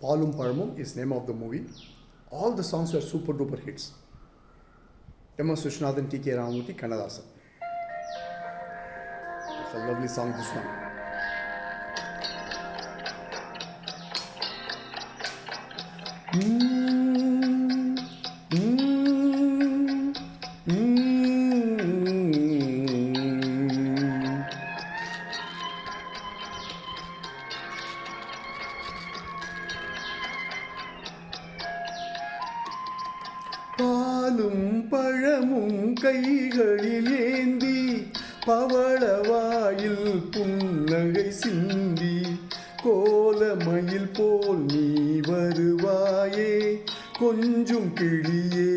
Palum Paramum is name of the movie. All the songs were super duper hits. M.S. Vishwanathan, T.K. Ramamurthy, Kannadasan. It's a lovely song, this one. பாலும் பழமும் கைகளில் ஏந்தி பவளவாயில் புன்னகை சிந்தி கோலமயில் போல் நீ வருவாயே கொஞ்சும் கிளியே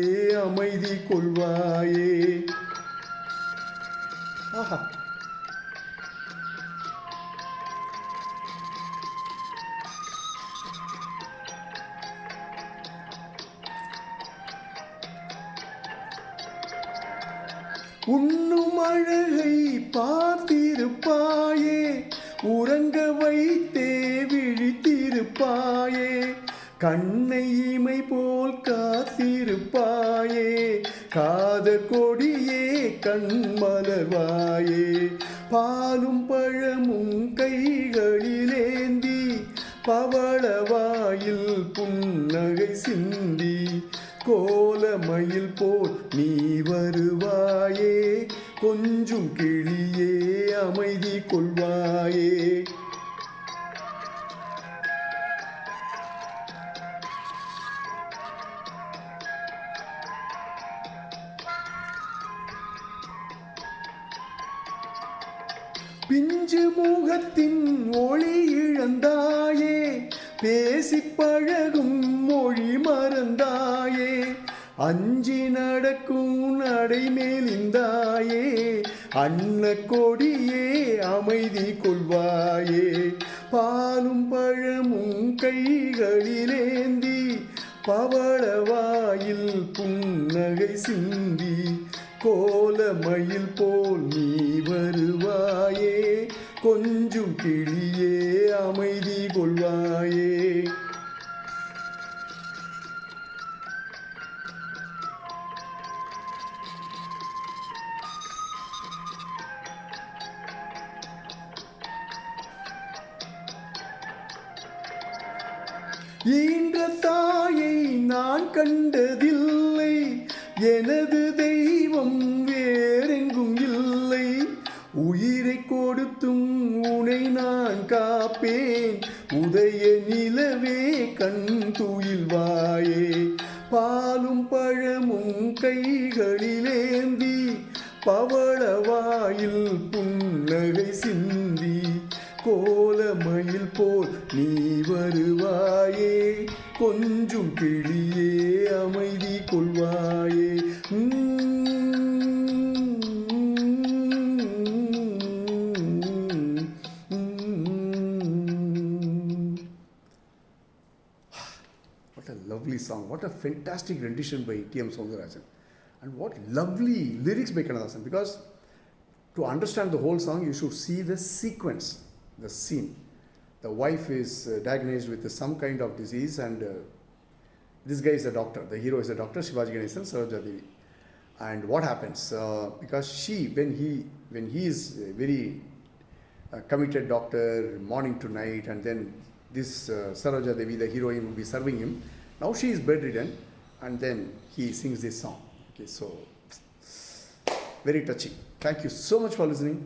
அமைதி கொள்வாயே. ஆஹா, உண்ணும் அழகை பார்த்திருப்பாயே உறங்க வைத்தே விழித்திருப்பாயே கண்ணை இமை போல் காத்திருப்பாயே காதற் கொடியே கண்மலர்வாயே. பாலும் பழமும் கைகளிலேந்தி பவளவாயில் புன்னகை சிந்தி கோலமயில் போல் நீ வருவாயே கொஞ்சும் கிளியே அமைதி கொள்வாயே. பிஞ்சு முகத்தின் ஒளி இழந்தாயே பேசி பழகும் மொழி மறந்தாயே அஞ்சி நடக்கும் நடை மேலிந்தாயே அன்ன கொடியே அமைதி கொள்வாயே. பாலும் பழமும் கைகளிலேந்தி பவளவாயில் புன்னகை சிந்தி கோலமயில் போல் நீ வருவாயே கொஞ்சும் கிளியே அமைதி கொள்வாயே. ஈன்ற தாயை நான் கண்டதில்லை எனது தெய்வம் வேறெங்கும் இல்லை உயிரை கொடுத்தும் உனை நான் காப்பேன் உதய நிலவே கண் துயில்வாயே. பாலும் பழமும் கைகளிலேந்தி பவளவாயில் புன்னகை சிந்தி கோலமயில் போல் நீ வருவாயே கொஞ்சும் கிளியே அமைதி கொள்வாயே. What a lovely song, what a fantastic rendition by T.M. Soundarajan, and what lovely lyrics by Kannadasan. Because to understand the whole song, you should see the sequence, the scene. The wife is diagnosed with some kind of disease, and this guy is a doctor. The hero is a doctor, Shivaji Ganesan, Saroja Devi. And what happens? Because when he is a very committed doctor, morning to night, and then this Saroja Devi, the heroine, will be serving him. Now she is bedridden, and then he sings this song. Okay, so very touching. Thank you so much for listening.